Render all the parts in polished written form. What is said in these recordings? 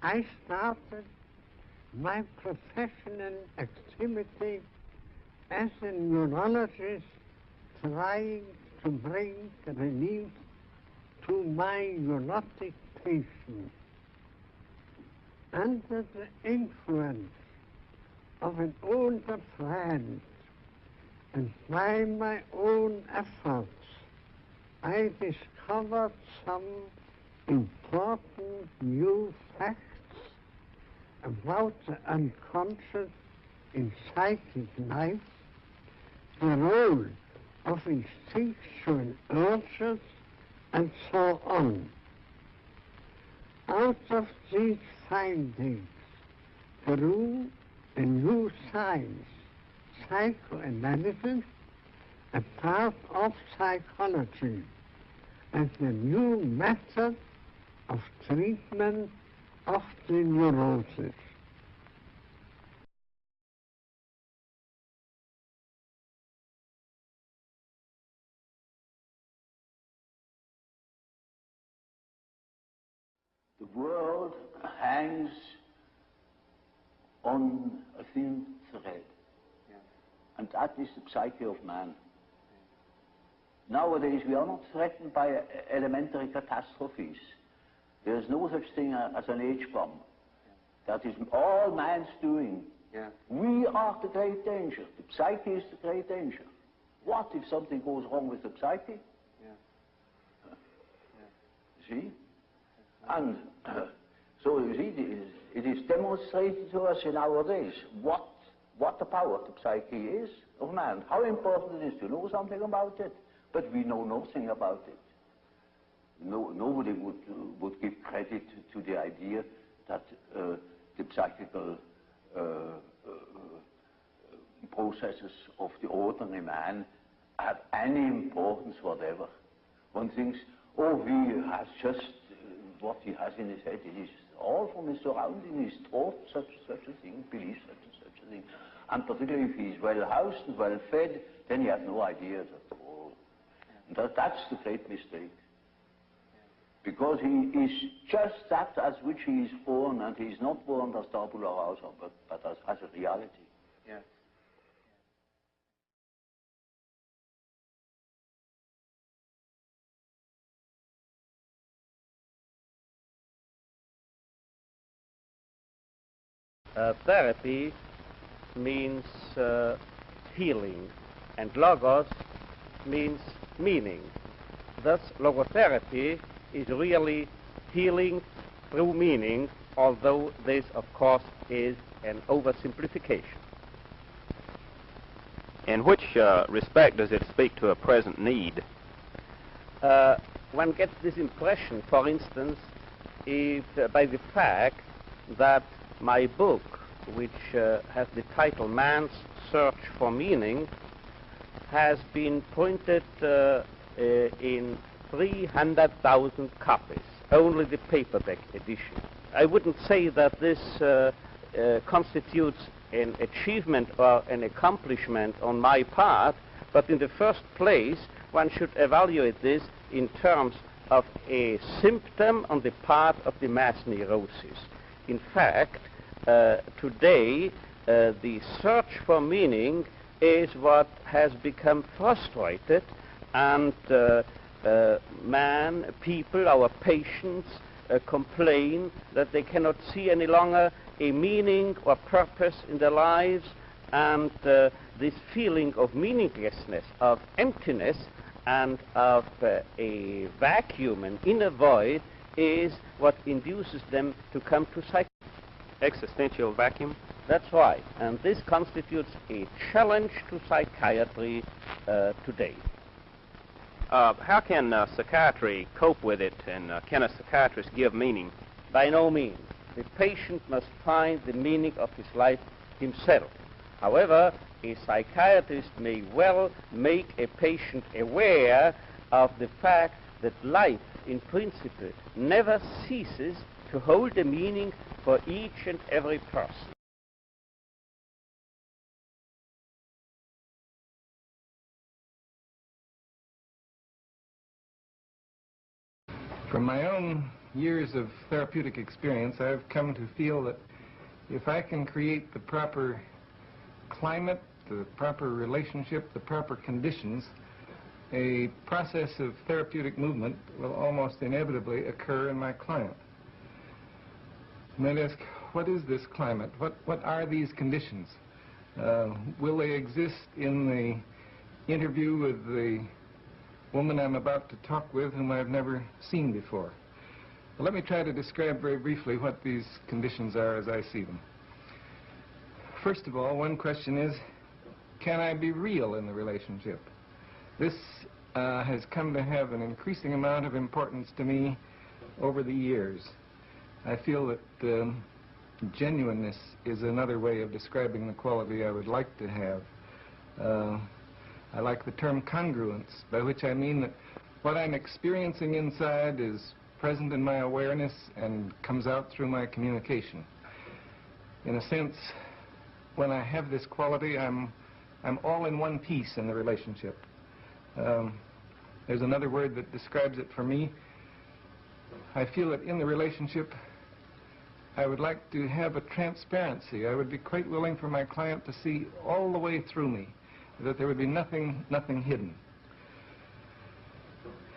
I started my professional activity as a neurologist, trying to bring relief to my neurotic patients. Under the influence of an older friend and by my own efforts, I discovered some important new facts about the unconscious in psychic life, the role of instinctual urges, and so on. Out of these findings grew a new science, psychoanalysis, a part of psychology, and a new method of treatment of the neurosis. The world hangs on a thin thread, and that is the psyche of man. Nowadays we are not threatened by elementary catastrophes. There is no such thing as an H-bomb. That is all man's doing. We are the great danger. The psyche is the great danger. What if something goes wrong with the psyche? See? And so you see, it is demonstrated to us in our days what the power of the psyche is of man, how important it is to know something about it, but we know nothing about it. Nobody would give credit to the idea that the psychical processes of the ordinary man have any importance whatever. One thinks, oh, he has just what he has in his head, it is all from his surrounding, his thought, such a thing, believes such a thing. And particularly if he's well housed and well fed, then he has no ideas at all. And that's the great mistake. Because he is just that as which he is born, and he is not born as tabula rasa, but as a reality. Yes. Therapy means healing, and logos means meaning. Thus, logotherapy is really healing through meaning, although this, of course, is an oversimplification. In which respect does it speak to a present need? One gets this impression, for instance, by the fact that my book, which has the title Man's Search for Meaning, has been printed in 300,000 copies, only the paperback edition. I wouldn't say that this constitutes an achievement or an accomplishment on my part, but in the first place, one should evaluate this in terms of a symptom on the part of the mass neurosis. In fact, today, the search for meaning is what has become frustrated, and people, our patients, complain that they cannot see any longer a meaning or purpose in their lives, and this feeling of meaninglessness, of emptiness, and of a vacuum, an inner void, is what induces them to come to psychiatry. Existential vacuum? That's right, and this constitutes a challenge to psychiatry today. How can psychiatry cope with it, and can a psychiatrist give meaning? By no means. The patient must find the meaning of his life himself. However, a psychiatrist may well make a patient aware of the fact that life, in principle, never ceases to hold a meaning for each and every person. From my own years of therapeutic experience, I've come to feel that if I can create the proper climate, the proper relationship, the proper conditions, a process of therapeutic movement will almost inevitably occur in my client. You might ask, what is this climate? What are these conditions? Will they exist in the interview with the woman I'm about to talk with, whom I've never seen before? Well, let me try to describe very briefly what these conditions are as I see them. First of all, one question is, can I be real in the relationship? This has come to have an increasing amount of importance to me over the years. I feel that genuineness is another way of describing the quality I would like to have. I like the term congruence, by which I mean that what I'm experiencing inside is present in my awareness and comes out through my communication. In a sense, when I have this quality, I'm all in one piece in the relationship. There's another word that describes it for me. I feel that in the relationship, I would like to have a transparency. I would be quite willing for my client to see all the way through me, that there would be nothing hidden.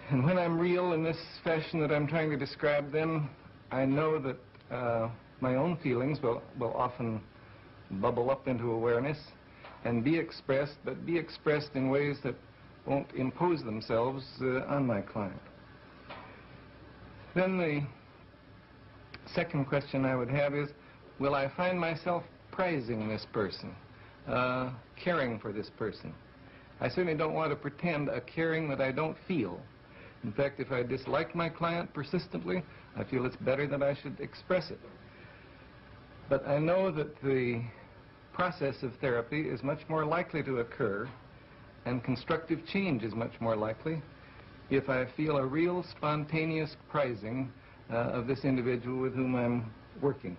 And when I'm real in this fashion that I'm trying to describe, then I know that my own feelings will often bubble up into awareness and be expressed, but be expressed in ways that won't impose themselves on my client. Then the second question I would have is, will I find myself prizing this person, caring for this person? I certainly don't want to pretend a caring that I don't feel. In fact, if I dislike my client persistently, I feel it's better that I should express it. But I know that the process of therapy is much more likely to occur, and constructive change is much more likely, if I feel a real spontaneous prizing of this individual with whom I'm working.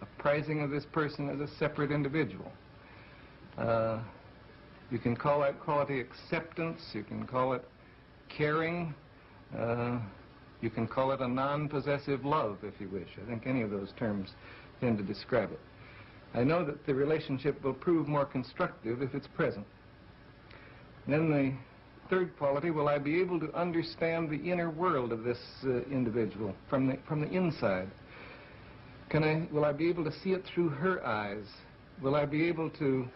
A prizing of this person as a separate individual. You can call that quality acceptance, you can call it caring, you can call it a non-possessive love, if you wish. I think any of those terms tend to describe it. I know that the relationship will prove more constructive if it's present. Then the third quality, will I be able to understand the inner world of this individual from the inside? Will I be able to see it through her eyes? Will I be able to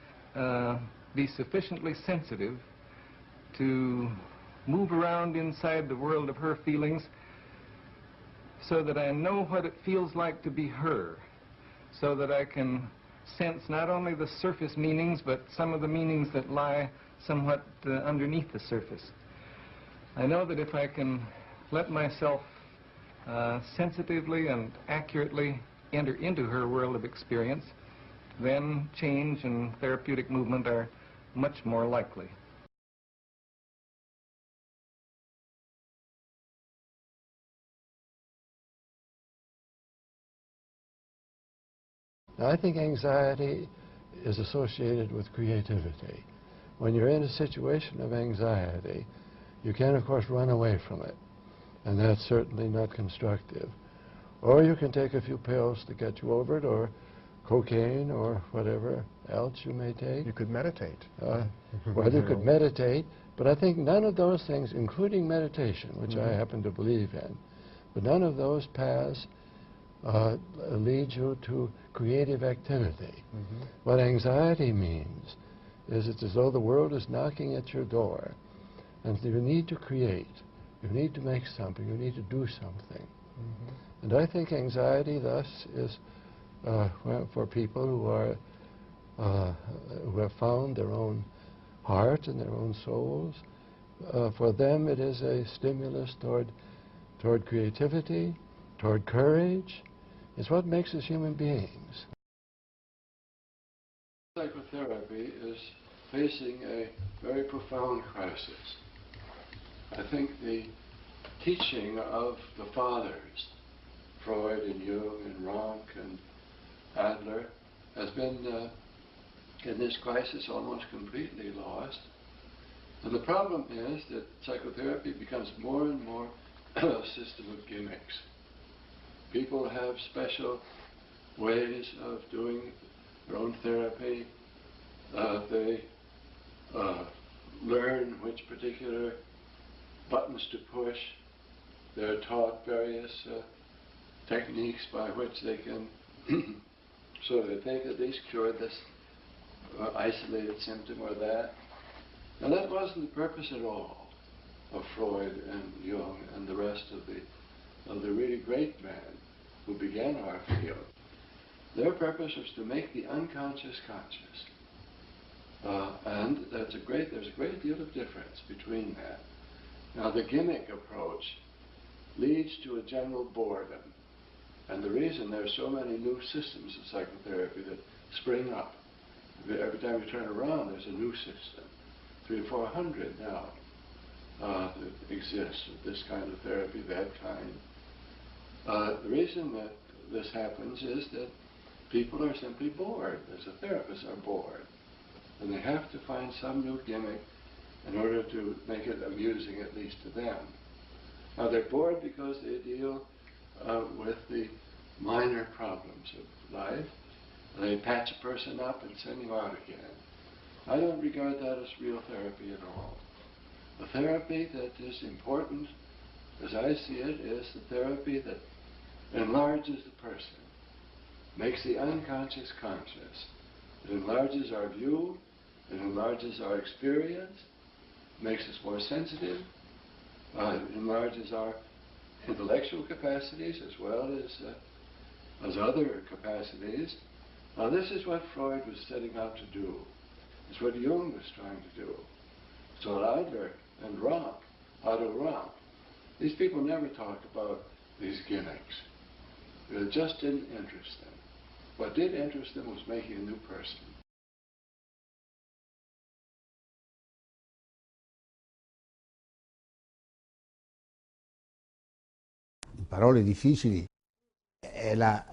be sufficiently sensitive to move around inside the world of her feelings so that I know what it feels like to be her, so that I can sense not only the surface meanings, but some of the meanings that lie somewhat underneath the surface. I know that if I can let myself sensitively and accurately enter into her world of experience, then change and therapeutic movement are much more likely. Now, I think anxiety is associated with creativity. When you're in a situation of anxiety, you can, of course, run away from it, and that's certainly not constructive. Or you can take a few pills to get you over it, or cocaine, or whatever else you may take. You could meditate. Well, you could meditate, but I think none of those things, including meditation, which I happen to believe in, but none of those paths lead you to creative activity. What anxiety means is it's as though the world is knocking at your door, and you need to create, you need to make something, you need to do something. And I think anxiety thus is, for people who have found their own heart and their own souls, for them it is a stimulus toward creativity, toward courage. It's what makes us human beings. Psychotherapy is facing a very profound crisis. I think the teaching of the fathers, Freud and Jung and Rank and Adler, has been in this crisis almost completely lost. And the problem is that psychotherapy becomes more and more a system of gimmicks. People have special ways of doing their own therapy. They learn which particular buttons to push. They're taught various techniques by which they can so they think at least cure this isolated symptom or that. Now that wasn't the purpose at all of Freud and Jung and the rest of the really great men who began our field. Their purpose was to make the unconscious conscious. And there's a great deal of difference between that. Now the gimmick approach leads to a general boredom. And the reason there are so many new systems of psychotherapy that spring up, every time you turn around there's a new system. 300 or 400 now that exists of this kind of therapy, that kind. The reason that this happens is that people are simply bored. As a therapist are bored. And they have to find some new gimmick in order to make it amusing, at least to them. Now they're bored because they deal with the minor problems of life. They patch a person up and send him out again. I don't regard that as real therapy at all. The therapy that is important, as I see it, is the therapy that enlarges the person, makes the unconscious conscious. It enlarges our view, it enlarges our experience, makes us more sensitive, it enlarges our intellectual capacities as well as other capacities. Now this is what Freud was setting out to do. It's what Jung was trying to do. So Adler and Otto Rank, these people never talked about these gimmicks. It just didn't interest them. What did interest them was making a new person. Parole difficili, è la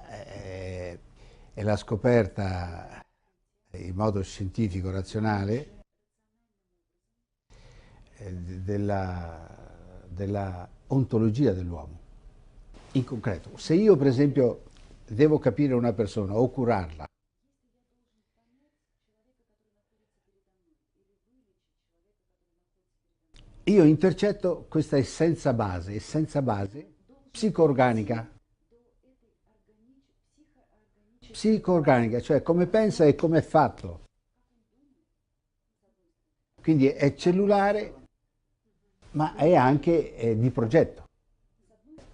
scoperta in modo scientifico, razionale, della ontologia dell'uomo. In concreto, se io per esempio devo capire una persona o curarla, io intercetto questa essenza base psico-organica, cioè come pensa e come è fatto. Quindi è cellulare, ma è anche di progetto.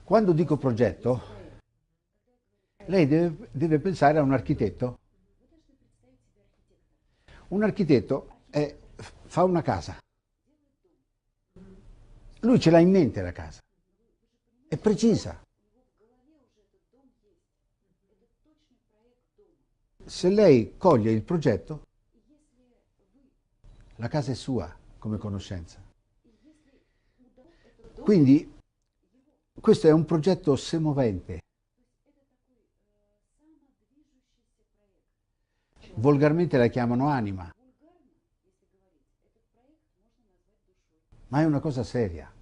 Quando dico progetto, lei deve pensare a un architetto. Un architetto fa una casa. Lui ce l'ha in mente la casa. È precisa. Se lei coglie il progetto, la casa è sua come conoscenza. Quindi questo è un progetto semovente. Volgarmente la chiamano anima, ma è una cosa seria,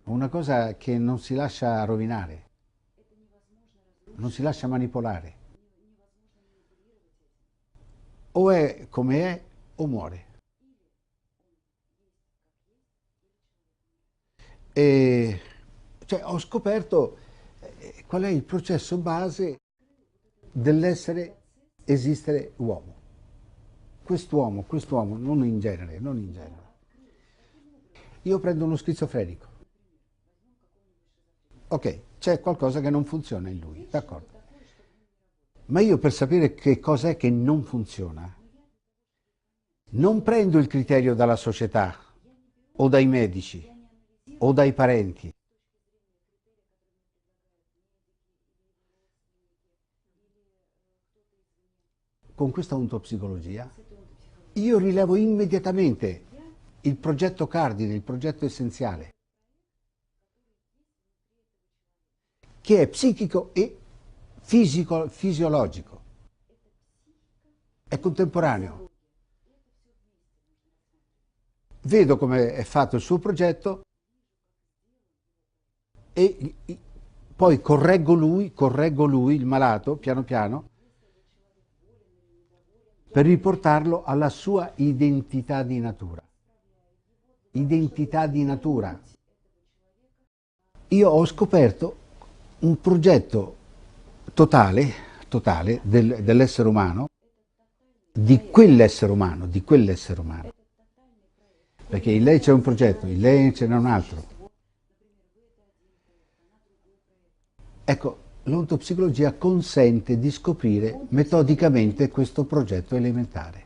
una cosa che non si lascia rovinare, non si lascia manipolare. O è come è o muore. E cioè, ho scoperto qual è il processo base dell'essere, esistere uomo. Quest'uomo, non in genere. Io prendo uno schizofrenico. Ok, c'è qualcosa che non funziona in lui, d'accordo. Ma io per sapere che cos'è che non funziona, non prendo il criterio dalla società, o dai medici, o dai parenti. Con questa ontopsicologia io rilevo immediatamente il progetto cardine, il progetto essenziale, che è psichico e fisiologico, è contemporaneo. Vedo come è fatto il suo progetto e poi correggo lui, il malato, piano piano, per riportarlo alla sua identità di natura. Identità di natura. Io ho scoperto un progetto totale dell'essere umano, di quell'essere umano. Perché in lei c'è un progetto, in lei ce n'è un altro. Ecco, l'ontopsicologia consente di scoprire metodicamente questo progetto elementare.